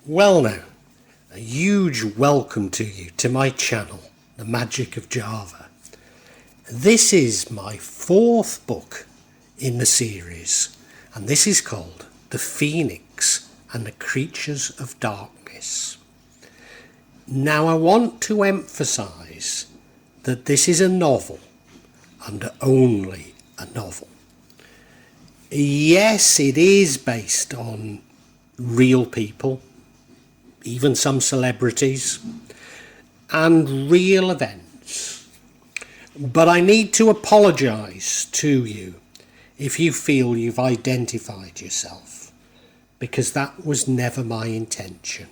Well now, a huge welcome to you to my channel, The Magic of Java. This is my fourth book in the series, and this is called The Phoenix and the Creatures of Darkness. Now I want to emphasise that this is a novel, and only a novel. Yes, it is based on real people, even some celebrities, and real events. But I need to apologise to you if you feel you've identified yourself, because that was never my intention.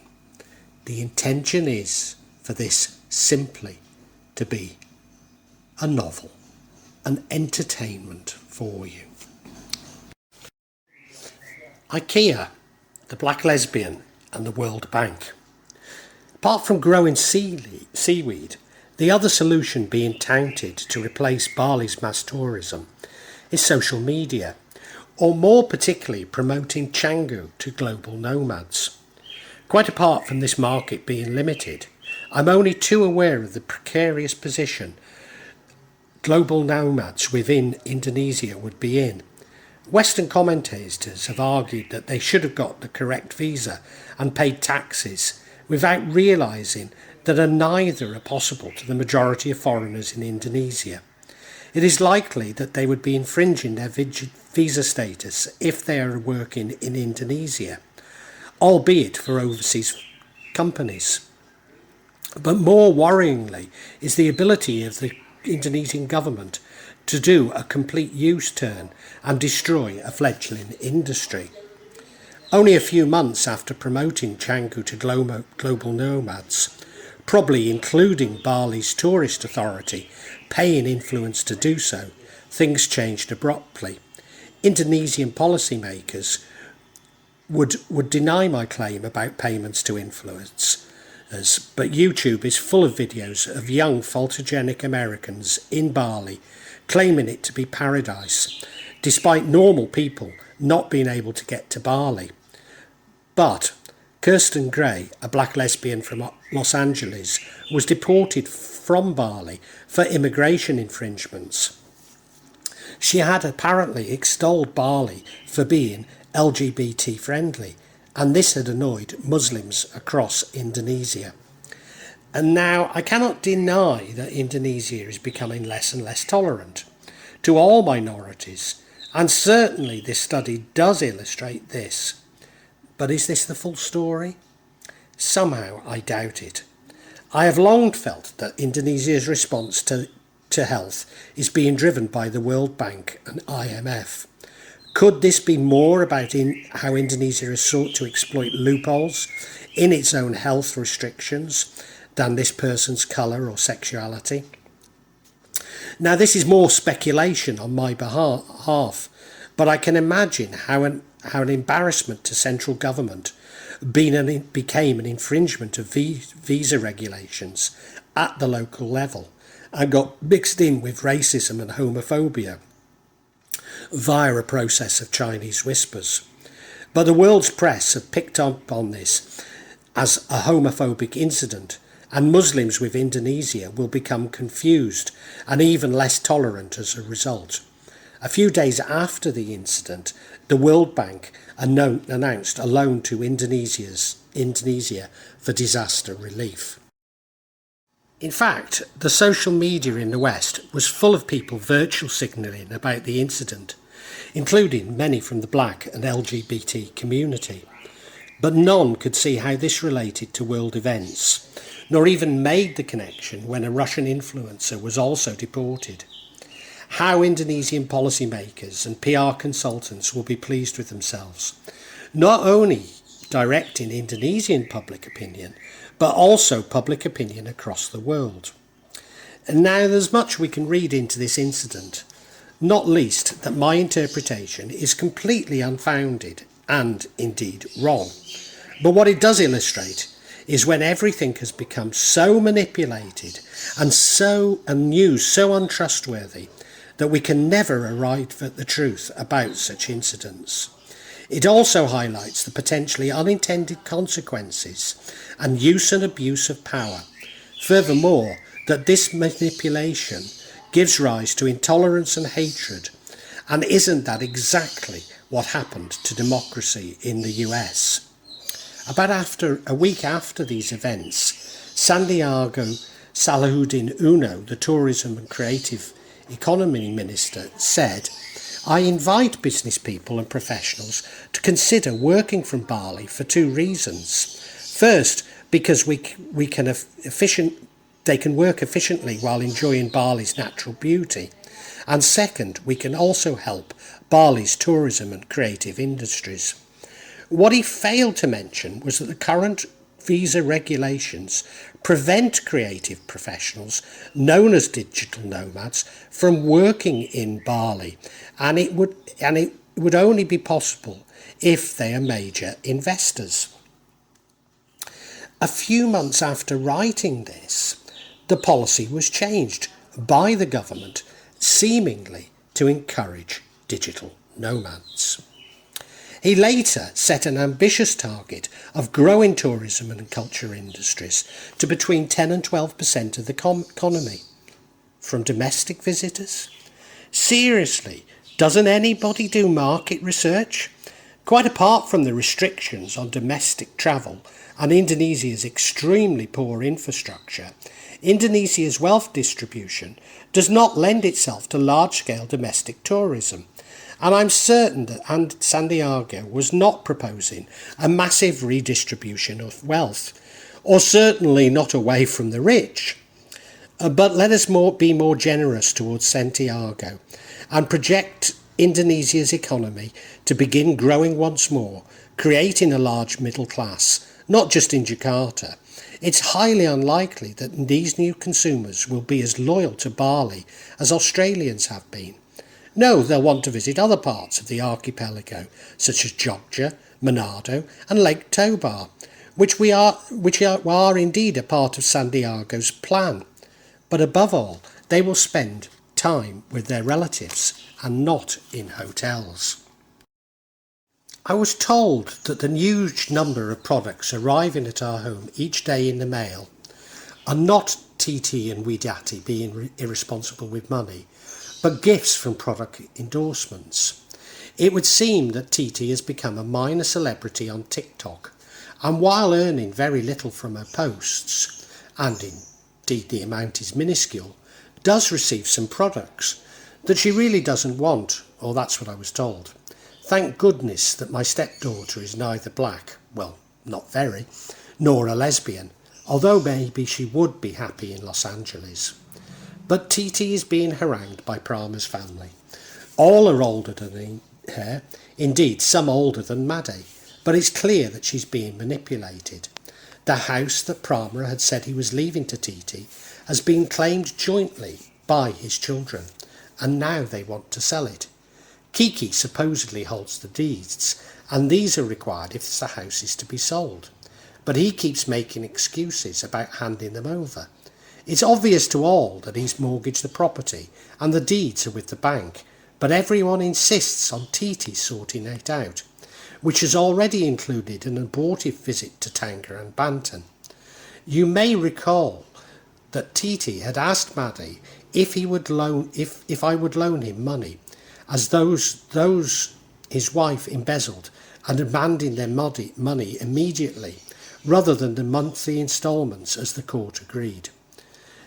The intention is for this simply to be a novel, an entertainment for you. Ikea, the Black Lesbian, and the World Bank. Apart from growing seaweed, the other solution being touted to replace Bali's mass tourism is social media, or more particularly promoting Canggu to global nomads. Quite apart from this market being limited, I'm only too aware of the precarious position global nomads within Indonesia would be in. Western commentators have argued that they should have got the correct visa and paid taxes without realising that neither are possible to the majority of foreigners in Indonesia. It is likely that they would be infringing their visa status if they are working in Indonesia, albeit for overseas companies. But more worryingly is the ability of the Indonesian government to do a complete U-turn and destroy a fledgling industry. Only a few months after promoting Canggu to global nomads, probably including Bali's tourist authority paying influence to do so, things changed abruptly. Indonesian policymakers would deny my claim about payments to influencers, but YouTube is full of videos of young photogenic Americans in Bali claiming it to be paradise, despite normal people not being able to get to Bali. But Kirsten Gray, a black lesbian from Los Angeles, was deported from Bali for immigration infringements. She had apparently extolled Bali for being LGBT friendly, and this had annoyed Muslims across Indonesia. And now I cannot deny that Indonesia is becoming less and less tolerant to all minorities, and certainly this study does illustrate this. But is this the full story? Somehow I doubt it. I have long felt that Indonesia's response to health is being driven by the World Bank and IMF. Could this be more about how Indonesia has sought to exploit loopholes in its own health restrictions than this person's colour or sexuality? Now this is more speculation on my behalf, but I can imagine how an embarrassment to central government became an infringement of visa regulations at the local level and got mixed in with racism and homophobia via a process of Chinese whispers. But the world's press have picked up on this as a homophobic incident, and Muslims with Indonesia will become confused and even less tolerant as a result. A few days after the incident, the World Bank announced a loan to Indonesia for disaster relief. In fact, the social media in the West was full of people virtual signalling about the incident, including many from the black and LGBT community. But none could see how this related to world events, nor even made the connection when a Russian influencer was also deported. How Indonesian policymakers and PR consultants will be pleased with themselves, not only directing Indonesian public opinion, but also public opinion across the world. And now there's much we can read into this incident, not least that my interpretation is completely unfounded and indeed wrong. But what it does illustrate is when everything has become so manipulated and news so untrustworthy that we can never arrive at the truth about such incidents. It also highlights the potentially unintended consequences and use and abuse of power. Furthermore, that this manipulation gives rise to intolerance and hatred. And isn't that exactly what happened to democracy in the US? About a week after these events, Santiago Salahuddin Uno, the Tourism and Creative Economy Minister, said, "I invite business people and professionals to consider working from Bali for two reasons. First, because they can work efficiently while enjoying Bali's natural beauty. And second, we can also help Bali's tourism and creative industries." What he failed to mention was that the current visa regulations prevent creative professionals, known as digital nomads, from working in Bali, and it would only be possible if they are major investors. A few months after writing this, the policy was changed by the government, seemingly to encourage digital nomads. He later set an ambitious target of growing tourism and culture industries to between 10 and 12% of the economy from domestic visitors. Seriously, doesn't anybody do market research? Quite apart from the restrictions on domestic travel and Indonesia's extremely poor infrastructure, Indonesia's wealth distribution does not lend itself to large-scale domestic tourism. And I'm certain that Santiago was not proposing a massive redistribution of wealth, or certainly not away from the rich. But let us be more generous towards Santiago and project Indonesia's economy to begin growing once more, creating a large middle class, not just in Jakarta. It's highly unlikely that these new consumers will be as loyal to Bali as Australians have been. No, they'll want to visit other parts of the archipelago, such as Jogja, Manado and Lake Tobar, which are indeed a part of Santiago's plan. But above all, they will spend time with their relatives and not in hotels. I was told that the huge number of products arriving at our home each day in the mail are not TT and Widati being irresponsible with money, but gifts from product endorsements. It would seem that TT has become a minor celebrity on TikTok, and while earning very little from her posts, and indeed the amount is minuscule, does receive some products that she really doesn't want, or that's what I was told. Thank goodness that my stepdaughter is neither black, well, not very, nor a lesbian, although maybe she would be happy in Los Angeles. But TT is being harangued by Prama's family. All are older than her, indeed some older than Maddie, but it's clear that she's being manipulated. The house that Prama had said he was leaving to TT has been claimed jointly by his children, and now they want to sell it. Kiki supposedly holds the deeds, and these are required if the house is to be sold. But he keeps making excuses about handing them over. It's obvious to all that he's mortgaged the property and the deeds are with the bank, but everyone insists on TT sorting it out, which has already included an abortive visit to Tanga and Banten. You may recall that TT had asked Maddie if I would loan him money, as those his wife embezzled, and demanding their money immediately, rather than the monthly instalments as the court agreed.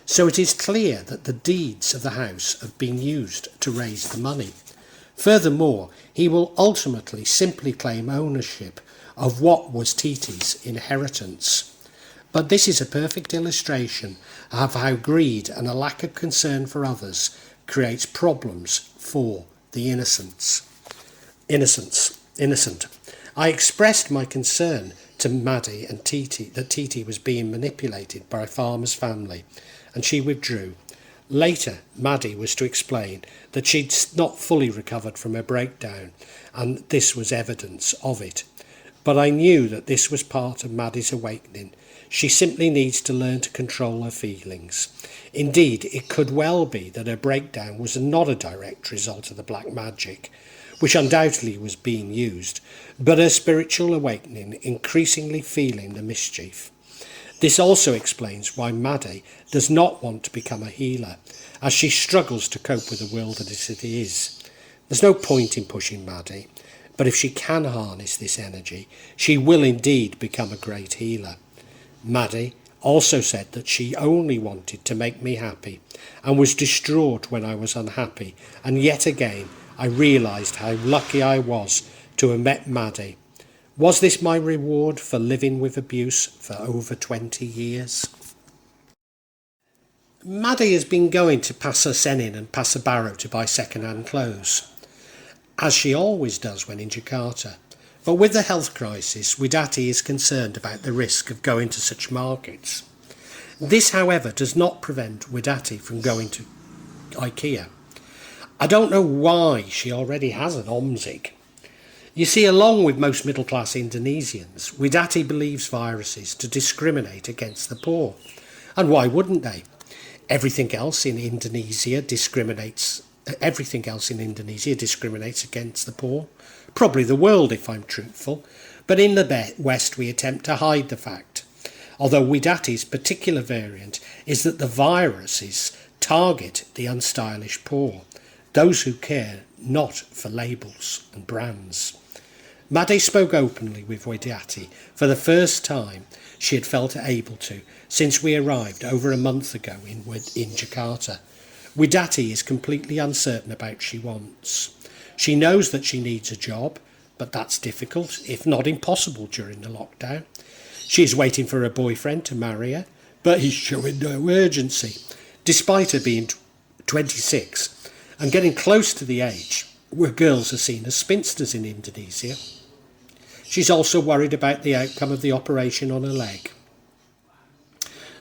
So it is clear that the deeds of the house have been used to raise the money. Furthermore, he will ultimately simply claim ownership of what was TT's inheritance. But this is a perfect illustration of how greed and a lack of concern for others creates problems for the innocent. I expressed my concern to Maddie and TT that TT was being manipulated by Farmer's family, and she withdrew. Later, Maddie was to explain that she'd not fully recovered from her breakdown, and this was evidence of it. But I knew that this was part of Maddie's awakening. She simply needs to learn to control her feelings. Indeed, it could well be that her breakdown was not a direct result of the black magic. which undoubtedly was being used, but her spiritual awakening increasingly feeling the mischief. This also explains why Maddie does not want to become a healer, as she struggles to cope with the world as it is. There's no point in pushing Maddie, but if she can harness this energy, she will indeed become a great healer. Maddie also said that she only wanted to make me happy and was distraught when I was unhappy, and yet again I realised how lucky I was to have met Maddie. Was this my reward for living with abuse for over 20 years? Maddie has been going to Pasar Senin and Pasar Baru to buy second-hand clothes, as she always does when in Jakarta. But with the health crisis, Widati is concerned about the risk of going to such markets. This, however, does not prevent Widati from going to Ikea. I don't know why she already has an omzig. You see, along with most middle-class Indonesians, Widati believes viruses to discriminate against the poor. And why wouldn't they? Everything else in Indonesia discriminates against the poor. Probably the world, if I'm truthful. But in the West, we attempt to hide the fact. Although Widati's particular variant is that the viruses target the unstylish poor, those who care not for labels and brands. Maddie spoke openly with Widati for the first time she had felt able to since we arrived over a month ago in Jakarta. Widati is completely uncertain about what she wants. She knows that she needs a job, but that's difficult, if not impossible, during the lockdown. She is waiting for her boyfriend to marry her, but he's showing no urgency, despite her being 26 and getting close to the age where girls are seen as spinsters in Indonesia. She's also worried about the outcome of the operation on her leg.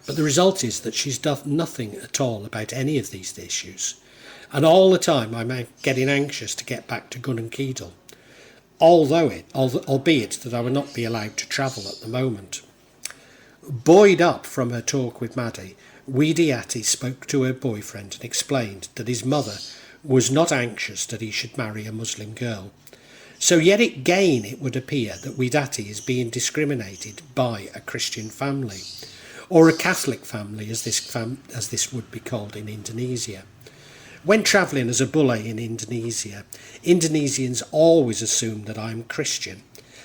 But the result is that she's done nothing at all about any of these issues. And all the time I'm getting anxious to get back to Gunung Kidul, albeit that I will not be allowed to travel at the moment. Buoyed up from her talk with Maddie, Widati spoke to her boyfriend and explained that his mother was not anxious that he should marry a Muslim girl. So yet again it would appear that Widati is being discriminated by a Christian family, or a Catholic family as this would be called in Indonesia. When travelling as a bule in Indonesia, Indonesians always assume that I am Christian,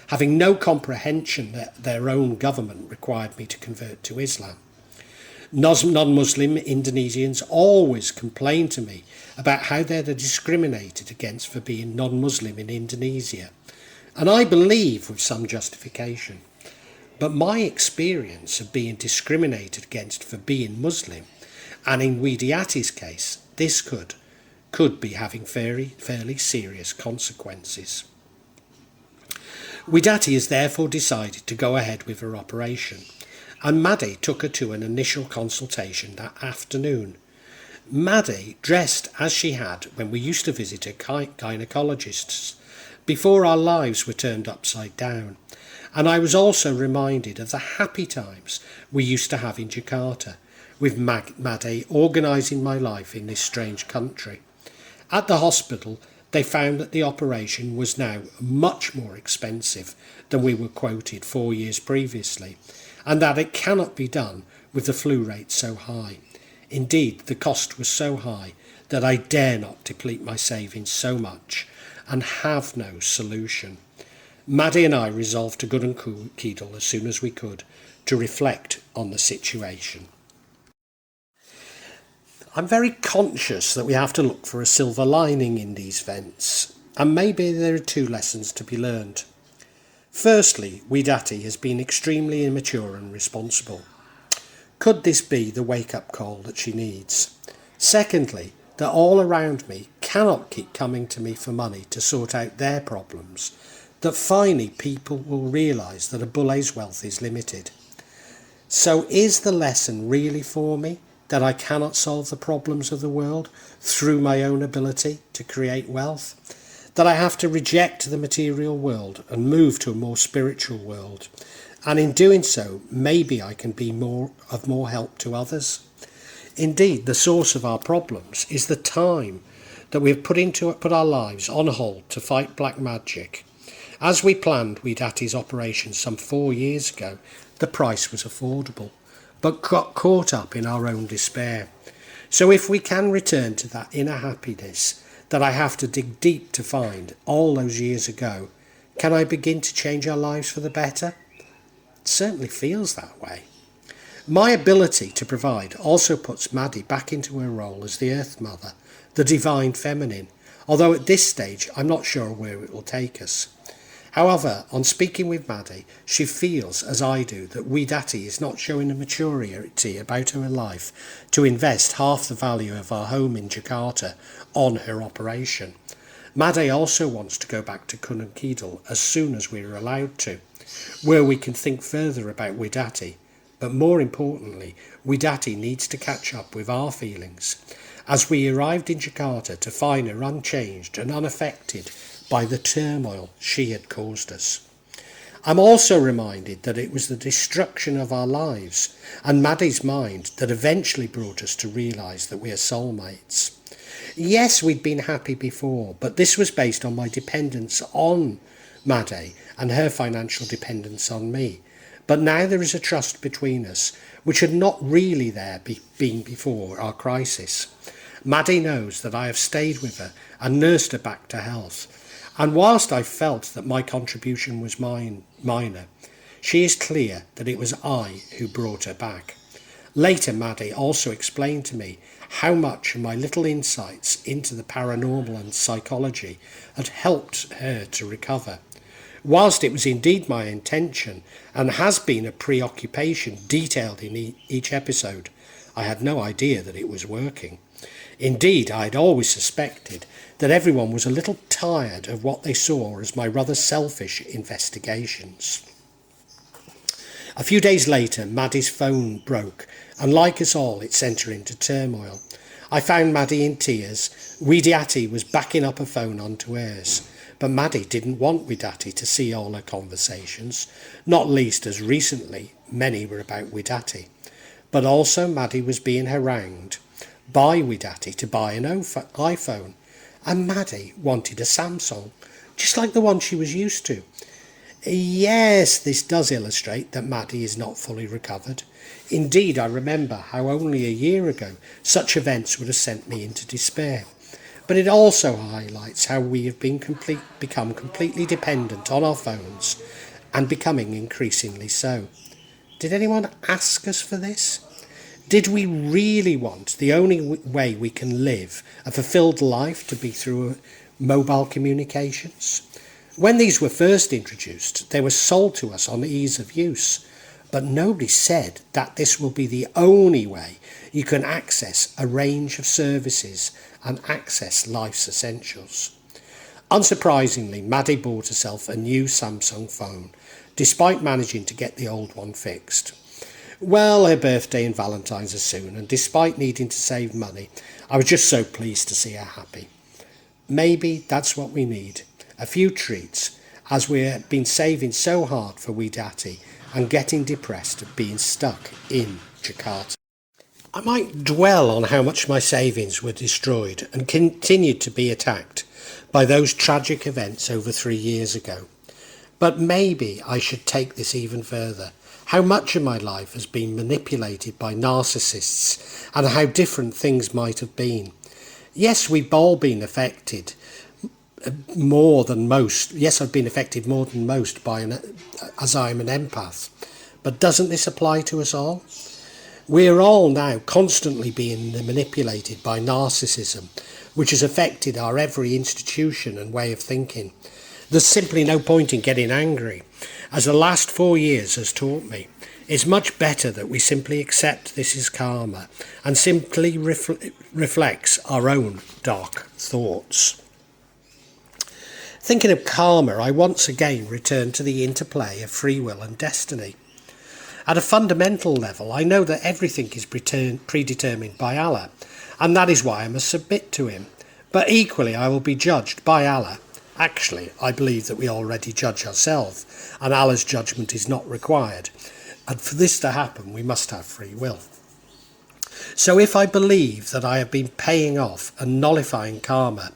having no comprehension that their own government required me to convert to Islam. Non-Muslim Indonesians always complain to me about how they're discriminated against for being non-Muslim in Indonesia, and I believe with some justification. But my experience of being discriminated against for being Muslim, and in Widati's case, this could be having fairly serious consequences. Widati has therefore decided to go ahead with her operation, and Maddie took her to an initial consultation that afternoon. Maddie dressed as she had when we used to visit her gynecologists before our lives were turned upside down, and I was also reminded of the happy times we used to have in Jakarta, with Maddie organising my life in this strange country. At the hospital, they found that the operation was now much more expensive than we were quoted 4 years previously, and that it cannot be done with the flu rate so high. Indeed, the cost was so high that I dare not deplete my savings so much and have no solution. Maddie and I resolved to Gunung Kidul as soon as we could to reflect on the situation. I'm very conscious that we have to look for a silver lining in these events, and maybe there are 2 lessons to be learned. Firstly, Widati has been extremely immature and responsible. Could this be the wake-up call that she needs? Secondly, that all around me cannot keep coming to me for money to sort out their problems, that finally people will realise that a bule's wealth is limited. So is the lesson really for me that I cannot solve the problems of the world through my own ability to create wealth? That I have to reject the material world and move to a more spiritual world, and in doing so maybe I can be more help to others? Indeed, the source of our problems is the time that we have put our lives on hold to fight black magic. As we planned Widati's operation some 4 years ago, the price was affordable, but got caught up in our own despair. So if we can return to that inner happiness that I have to dig deep to find all those years ago, can I begin to change our lives for the better? It certainly feels that way. My ability to provide also puts Maddie back into her role as the Earth Mother, the divine feminine, although at this stage I'm not sure where it will take us. However, on speaking with Maddie, she feels, as I do, that Widati is not showing a maturity about her life to invest half the value of our home in Jakarta on her operation. Maddie also wants to go back to Gunung Kidul as soon as we are allowed to, where we can think further about Widati. But more importantly, Widati needs to catch up with our feelings, as we arrived in Jakarta to find her unchanged and unaffected by the turmoil she had caused us. I'm also reminded that it was the destruction of our lives and Maddie's mind that eventually brought us to realise that we are soulmates. Yes, we'd been happy before, but this was based on my dependence on Maddie and her financial dependence on me. But now there is a trust between us, which had not really been before our crisis. Maddie knows that I have stayed with her and nursed her back to health. And whilst I felt that my contribution was minor, she is clear that it was I who brought her back. Later, Maddie also explained to me how much of my little insights into the paranormal and psychology had helped her to recover. Whilst it was indeed my intention and has been a preoccupation detailed in each episode, I had no idea that it was working. Indeed, I had always suspected that everyone was a little tired of what they saw as my rather selfish investigations. A few days later, Maddie's phone broke, and like us all, it sent her into turmoil. I found Maddie in tears. Widati was backing up a phone onto hers, but Maddie didn't want Widati to see all her conversations, not least as recently many were about Widati. But also Maddie was being harangued by Widati to buy an iPhone, and Maddie wanted a Samsung, just like the one she was used to. Yes, this does illustrate that Maddie is not fully recovered. Indeed, I remember how only a year ago such events would have sent me into despair. But it also highlights how we have become completely dependent on our phones and becoming increasingly so. Did anyone ask us for this? Did we really want the only way we can live a fulfilled life to be through mobile communications? When these were first introduced, they were sold to us on ease of use, but nobody said that this will be the only way you can access a range of services and access life's essentials. Unsurprisingly, Maddie bought herself a new Samsung phone, despite managing to get the old one fixed. Well, her birthday and Valentine's are soon, and despite needing to save money, I was just so pleased to see her happy. Maybe that's what we need, a few treats, as we've been saving so hard for Widati and getting depressed at being stuck in Jakarta. I might dwell on how much my savings were destroyed and continued to be attacked by those tragic events over 3 years ago. But maybe I should take this even further. How much of my life has been manipulated by narcissists and how different things might have been. Yes, we've all been affected more than most. Yes, I've been affected more than most as I'm an empath. But doesn't this apply to us all? We're all now constantly being manipulated by narcissism, which has affected our every institution and way of thinking. There's simply no point in getting angry. As the last 4 years has taught me, it's much better that we simply accept this is karma and simply reflects our own dark thoughts. Thinking of karma, I once again return to the interplay of free will and destiny. At a fundamental level, I know that everything is predetermined by Allah, and that is why I must submit to him. But equally, I will be judged by Allah. Actually, I believe that we already judge ourselves, and Allah's judgment is not required. And for this to happen, we must have free will. So if I believe that I have been paying off and nullifying karma,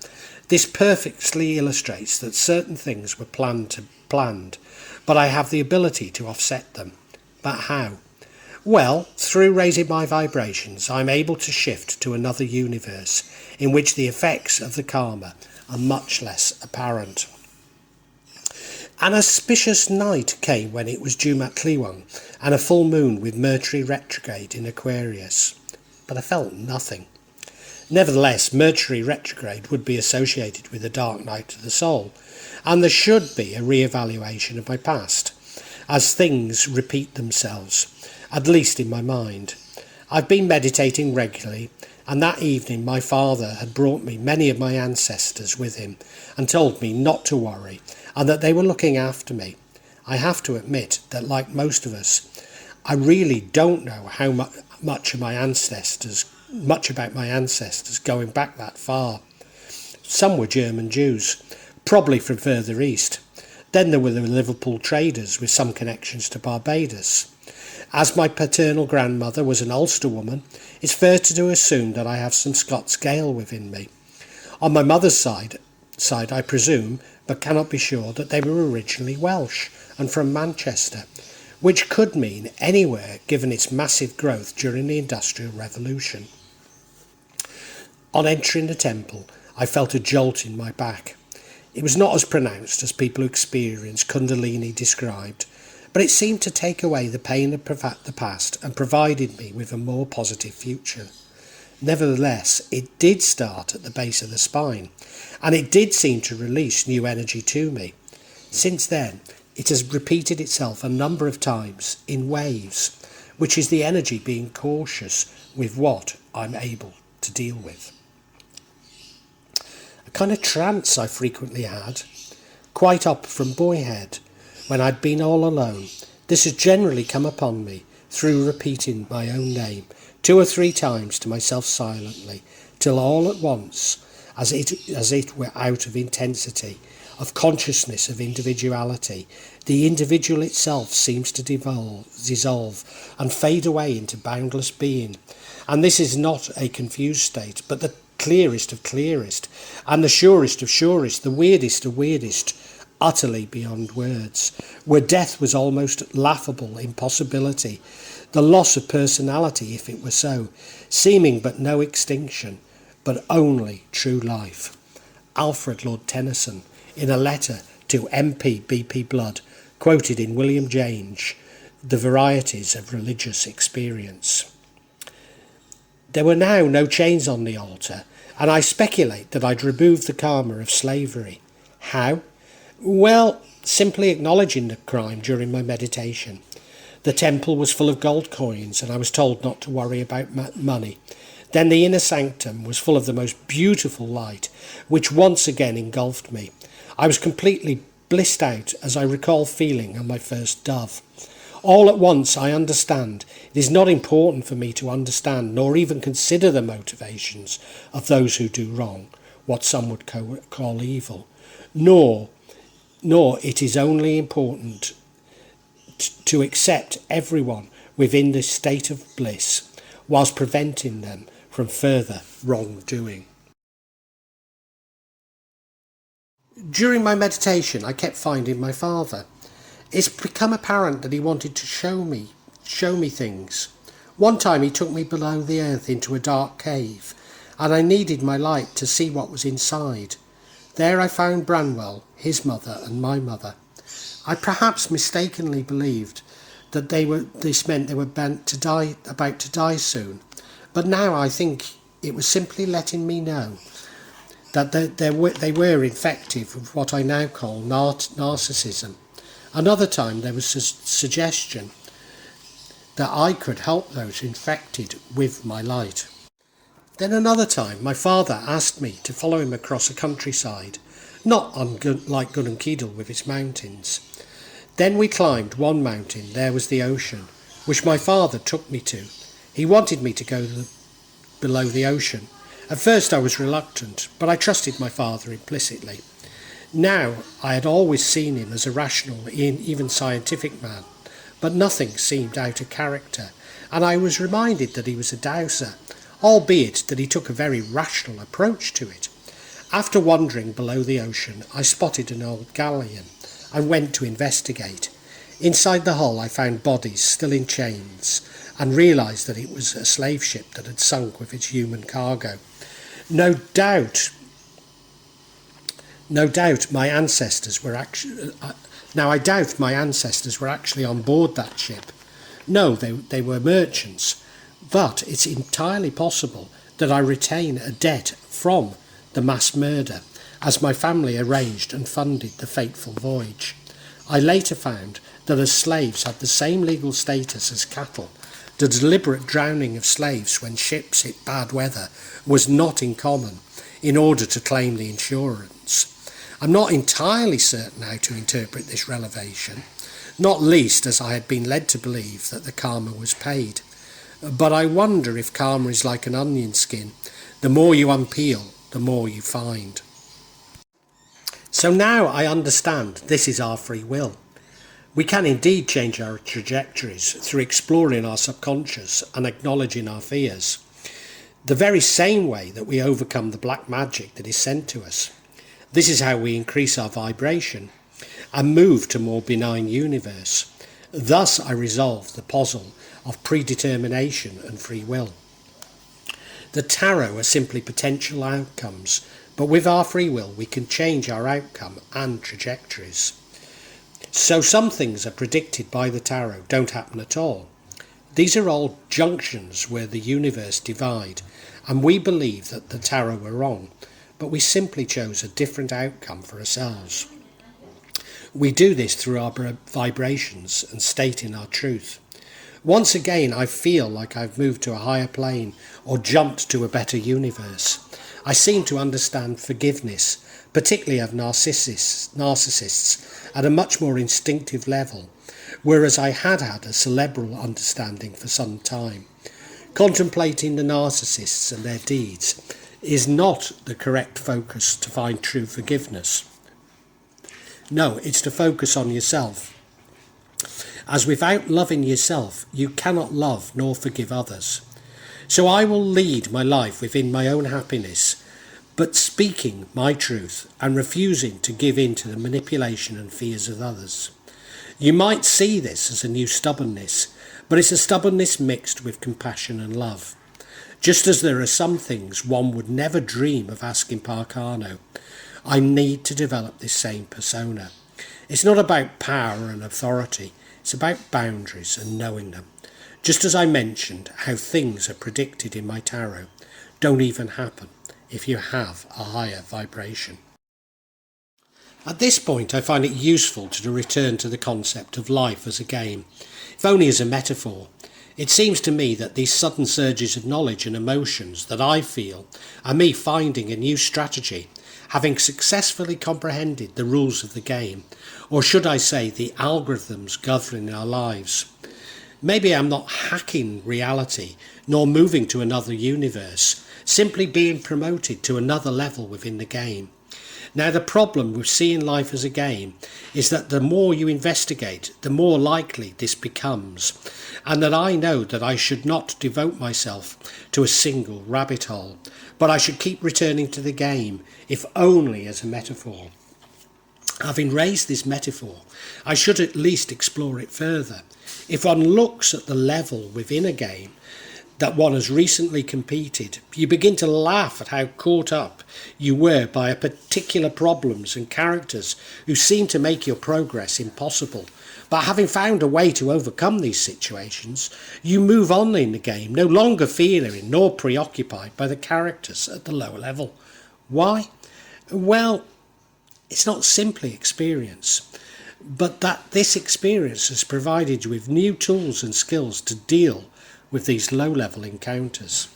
this perfectly illustrates that certain things were planned, but I have the ability to offset them. But how? Well, through raising my vibrations, I'm able to shift to another universe in which the effects of the karma are much less apparent. An auspicious night came when it was Jumat Kliwong and a full moon with Mercury retrograde in Aquarius, but I felt nothing. Nevertheless, Mercury retrograde would be associated with a dark night of the soul, and there should be a re-evaluation of my past, as things repeat themselves, at least in my mind. I've been meditating regularly, and that evening my father had brought me many of my ancestors with him and told me not to worry and that they were looking after me. I have to admit that, like most of us, I really don't know how much about my ancestors going back that far. Some were German Jews, probably from further east. Then there were the Liverpool traders with some connections to Barbados. As my paternal grandmother was an Ulster woman, it's fair to assume that I have some Scots Gael within me. On my mother's side, I presume, but cannot be sure, that they were originally Welsh and from Manchester, which could mean anywhere given its massive growth during the Industrial Revolution. On entering the temple, I felt a jolt in my back. It was not as pronounced as people who experienced Kundalini described, but it seemed to take away the pain of the past and provided me with a more positive future. Nevertheless, it did start at the base of the spine, and it did seem to release new energy to me. Since then, it has repeated itself a number of times in waves, which is the energy being cautious with what I'm able to deal with. A kind of trance I frequently had, quite up from boyhood, when I'd been all alone. This has generally come upon me through repeating my own name 2 or 3 times to myself silently, till all at once, as it were out of intensity, of consciousness of individuality, the individual itself seems to dissolve and fade away into boundless being. And this is not a confused state, but the clearest of clearest, and the surest of surest, the weirdest of weirdest, utterly beyond words, where death was almost laughable impossibility, the loss of personality, if it were so, seeming but no extinction, but only true life. Alfred Lord Tennyson, in a letter to MP BP Blood, quoted in William James, The Varieties of Religious Experience. There were now no chains on the altar, and I speculate that I'd removed the karma of slavery. How? Well, simply acknowledging the crime during my meditation. The temple was full of gold coins, and I was told not to worry about money. Then the inner sanctum was full of the most beautiful light, which once again engulfed me. I was completely blissed out, as I recall feeling on my first dove. All at once I understand. It is not important for me to understand, nor even consider the motivations of those who do wrong, what some would call evil. Nor it is only important to accept everyone within this state of bliss, whilst preventing them from further wrongdoing. During my meditation, I kept finding my father. It's become apparent that he wanted to show me things. One time he took me below the earth into a dark cave, and I needed my light to see what was inside. There I found Branwell, his mother, and my mother. I perhaps mistakenly believed that this meant they were about to die soon, but now I think it was simply letting me know that they were infected with what I now call narcissism. Another time there was a suggestion that I could help those infected with my light. Then another time my father asked me to follow him across a countryside, not like Gununkeedle with its mountains. Then we climbed one mountain. There was the ocean, which my father took me to. He wanted me to go below the ocean. At first I was reluctant, but I trusted my father implicitly. Now I had always seen him as a rational, even scientific man, but nothing seemed out of character, and I was reminded that he was a dowser, albeit that he took a very rational approach to it. After wandering below the ocean, I spotted an old galleon and went to investigate. Inside the hull I found bodies still in chains and realised that it was a slave ship that had sunk with its human cargo. No doubt my ancestors were actually... Now I doubt my ancestors were actually on board that ship. No, they were merchants. But it's entirely possible that I retain a debt from the mass murder, as my family arranged and funded the fateful voyage. I later found that as slaves had the same legal status as cattle, the deliberate drowning of slaves when ships hit bad weather was not uncommon in order to claim the insurance. I'm not entirely certain how to interpret this revelation, not least as I had been led to believe that the karma was paid. But I wonder if karma is like an onion skin. The more you unpeel, the more you find. So now I understand this is our free will. We can indeed change our trajectories through exploring our subconscious and acknowledging our fears, the very same way that we overcome the black magic that is sent to us. This is how we increase our vibration and move to a more benign universe. Thus I resolve the puzzle of predetermination and free will. The tarot are simply potential outcomes, but with our free will we can change our outcome and trajectories. So some things are predicted by the tarot don't happen at all. These are all junctions where the universe divide, and we believe that the tarot were wrong, but we simply chose a different outcome for ourselves. We do this through our vibrations and stating our truth. Once again, I feel like I've moved to a higher plane or jumped to a better universe. I seem to understand forgiveness, particularly of narcissists, at a much more instinctive level, whereas I had a cerebral understanding for some time. Contemplating the narcissists and their deeds is not the correct focus to find true forgiveness. No, it's to focus on yourself. As without loving yourself, you cannot love nor forgive others. So I will lead my life within my own happiness, but speaking my truth and refusing to give in to the manipulation and fears of others. You might see this as a new stubbornness, but it's a stubbornness mixed with compassion and love. Just as there are some things one would never dream of asking Parcano, I need to develop this same persona. It's not about power and authority, it's about boundaries and knowing them. Just as I mentioned how things are predicted in my tarot don't even happen if you have a higher vibration. At this point I find it useful to return to the concept of life as a game, if only as a metaphor. It seems to me that these sudden surges of knowledge and emotions that I feel are me finding a new strategy, having successfully comprehended the rules of the game, or should I say the algorithms governing our lives. Maybe I'm not hacking reality, nor moving to another universe, simply being promoted to another level within the game. Now the problem with seeing life as a game is that the more you investigate, the more likely this becomes, and that I know that I should not devote myself to a single rabbit hole, but I should keep returning to the game, if only as a metaphor. Having raised this metaphor, I should at least explore it further. If one looks at the level within a game that one has recently competed, you begin to laugh at how caught up you were by a particular problems and characters who seem to make your progress impossible. But having found a way to overcome these situations, you move on in the game, no longer feeling nor preoccupied by the characters at the lower level. Why? Well, it's not simply experience, but that this experience has provided you with new tools and skills to deal with these low-level encounters.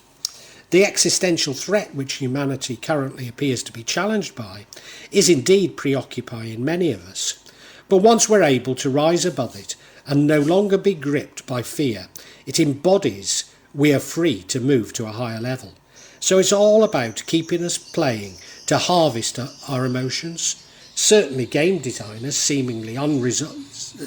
The existential threat which humanity currently appears to be challenged by is indeed preoccupying many of us. But once we're able to rise above it and no longer be gripped by fear, it embodies we are free to move to a higher level. So it's all about keeping us playing to harvest our emotions. Certainly game designers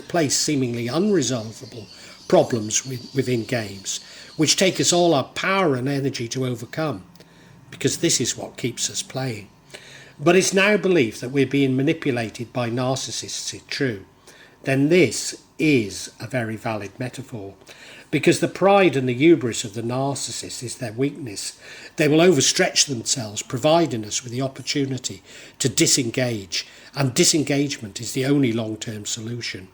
place seemingly unresolvable problems within games, which take us all our power and energy to overcome, because this is what keeps us playing. But it's now believed that we're being manipulated by narcissists, if true. Then this is a very valid metaphor, because the pride and the hubris of the narcissist is their weakness. They will overstretch themselves, providing us with the opportunity to disengage, and disengagement is the only long-term solution.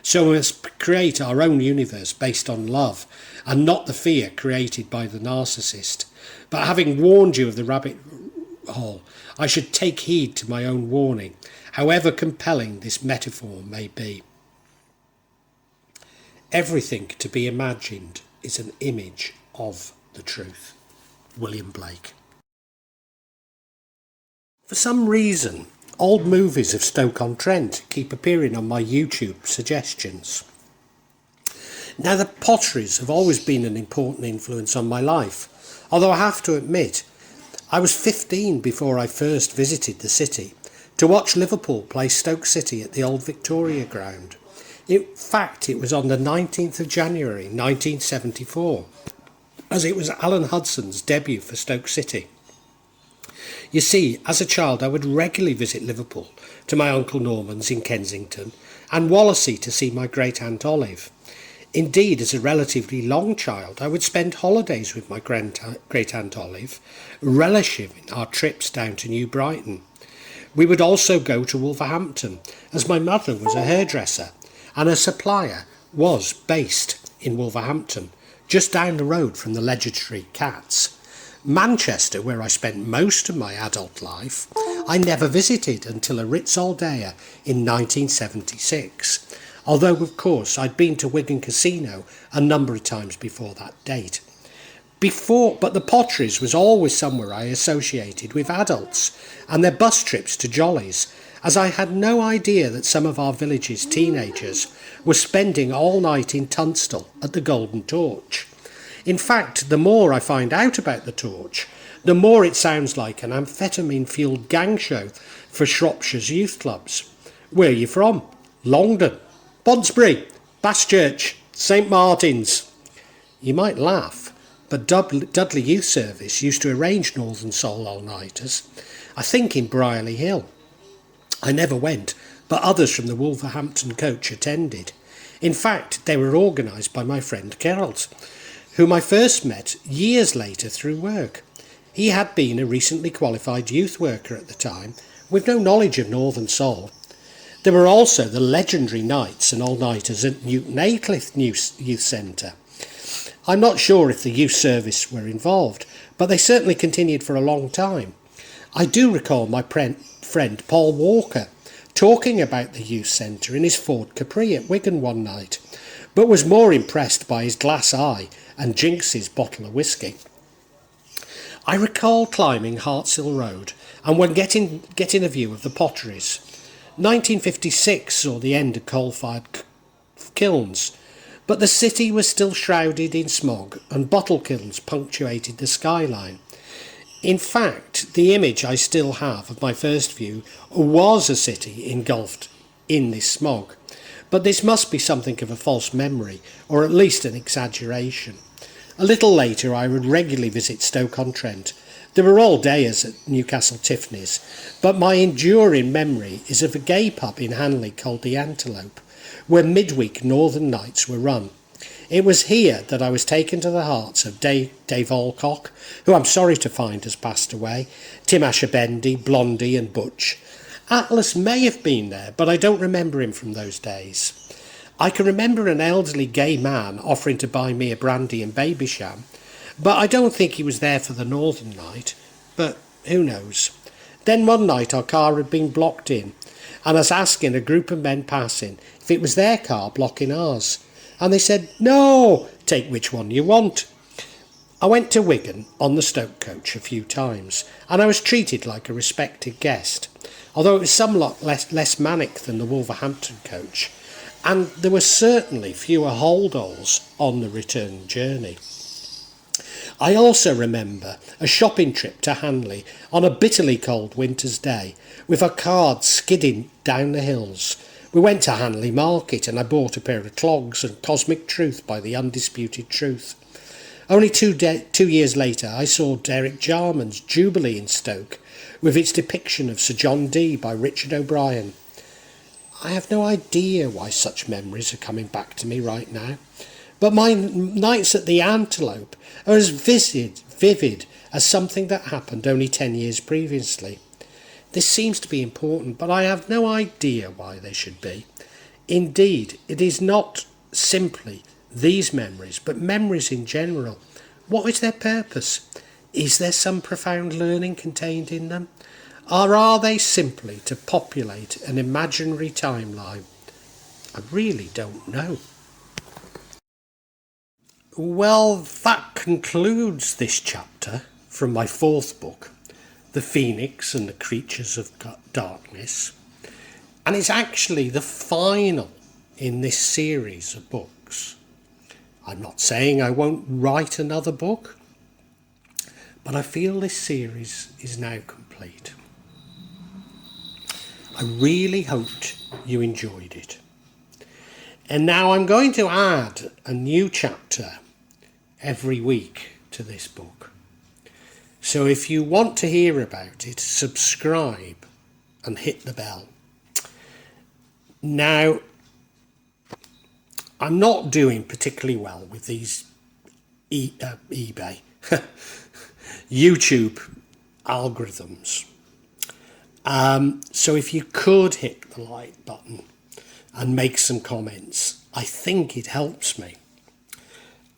So we must create our own universe based on love, and not the fear created by the narcissist. But having warned you of the rabbit hole, I should take heed to my own warning, however compelling this metaphor may be. Everything to be imagined is an image of the truth. William Blake. For some reason, old movies of Stoke-On-Trent keep appearing on my YouTube suggestions. Now, the potteries have always been an important influence on my life, although I have to admit, I was 15 before I first visited the city to watch Liverpool play Stoke City at the old Victoria ground. In fact, it was on the 19th of January 1974, as it was Alan Hudson's debut for Stoke City. You see, as a child I would regularly visit Liverpool to my Uncle Norman's in Kensington and Wallasey to see my great-aunt Olive. Indeed, as a relatively long child, I would spend holidays with my great-aunt Olive, relishing our trips down to New Brighton. We would also go to Wolverhampton, as my mother was a hairdresser, and her supplier was based in Wolverhampton, just down the road from the legendary Cats. Manchester, where I spent most of my adult life, I never visited until a Ritz-Aldea in 1976, although of course I'd been to Wigan Casino a number of times before that date. But the potteries was always somewhere I associated with adults and their bus trips to jollies, as I had no idea that some of our village's teenagers were spending all night in Tunstall at the Golden Torch. In fact, the more I find out about the Torch, the more it sounds like an amphetamine-fueled gang show for Shropshire's youth clubs. Where are you from? Longdon, Podsbury, Baschurch, St Martin's. You might laugh, but Dudley Youth Service used to arrange Northern Soul all-nighters, I think in Brierley Hill. I never went, but others from the Wolverhampton coach attended. In fact, they were organised by my friend Gerald, whom I first met years later through work. He had been a recently qualified youth worker at the time, with no knowledge of Northern Soul. There were also the legendary nights and all-nighters at Newton Aycliffe Youth Centre. I'm not sure if the youth service were involved, but they certainly continued for a long time. I do recall my friend Paul Walker talking about the youth centre in his Ford Capri at Wigan one night, but was more impressed by his glass eye and Jinx's bottle of whisky. I recall climbing Hartshill Road and when getting a view of the potteries. 1956 saw the end of coal-fired kilns, but the city was still shrouded in smog and bottle kilns punctuated the skyline. In fact, the image I still have of my first view was a city engulfed in this smog, but this must be something of a false memory, or at least an exaggeration. A little later I would regularly visit Stoke-On-Trent. There were all dayers at Newcastle Tiffany's, but my enduring memory is of a gay pub in Hanley called the Antelope, where midweek northern nights were run. It was here that I was taken to the hearts of Dave Alcock, who I'm sorry to find has passed away, Tim Asherbendy, Blondie and Butch. Atlas may have been there, but I don't remember him from those days. I can remember an elderly gay man offering to buy me a brandy and Babycham, but I don't think he was there for the northern night, but who knows. Then one night our car had been blocked in, and I was asking a group of men passing if it was their car blocking ours. And they said, "No, take which one you want." I went to Wigan on the Stoke coach a few times, and I was treated like a respected guest, although it was somewhat less manic than the Wolverhampton coach, and there were certainly fewer hold-alls on the return journey. I also remember a shopping trip to Hanley on a bitterly cold winter's day, with our car skidding down the hills, We went to Hanley Market and I bought a pair of clogs and Cosmic Truth by The Undisputed Truth. Only 2 years later, I saw Derek Jarman's Jubilee in Stoke with its depiction of Sir John Dee by Richard O'Brien. I have no idea why such memories are coming back to me right now, but my nights at the Antelope are as vivid as something that happened only 10 years previously. This seems to be important, but I have no idea why they should be. Indeed, it is not simply these memories, but memories in general. What is their purpose? Is there some profound learning contained in them? Or are they simply to populate an imaginary timeline? I really don't know. Well, that concludes this chapter from my 4th book, The Phoenix and the Creatures of Darkness. And it's actually the final in this series of books. I'm not saying I won't write another book, but I feel this series is now complete. I really hoped you enjoyed it. And now I'm going to add a new chapter every week to this book. So if you want to hear about it, subscribe and hit the bell. Now, I'm not doing particularly well with these eBay, YouTube algorithms. So if you could hit the like button and make some comments, I think it helps me.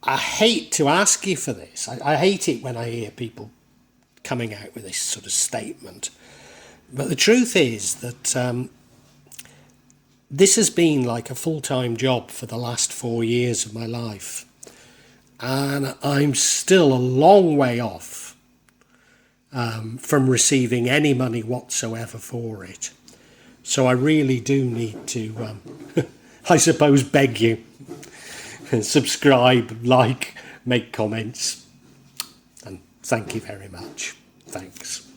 I hate to ask you for this. I hate it when I hear people coming out with this sort of statement. But the truth is that this has been like a full-time job for the last 4 years of my life. And I'm still a long way off from receiving any money whatsoever for it. So I really do need to, I suppose, beg you. Subscribe, like, make comments. And thank you very much. Thanks.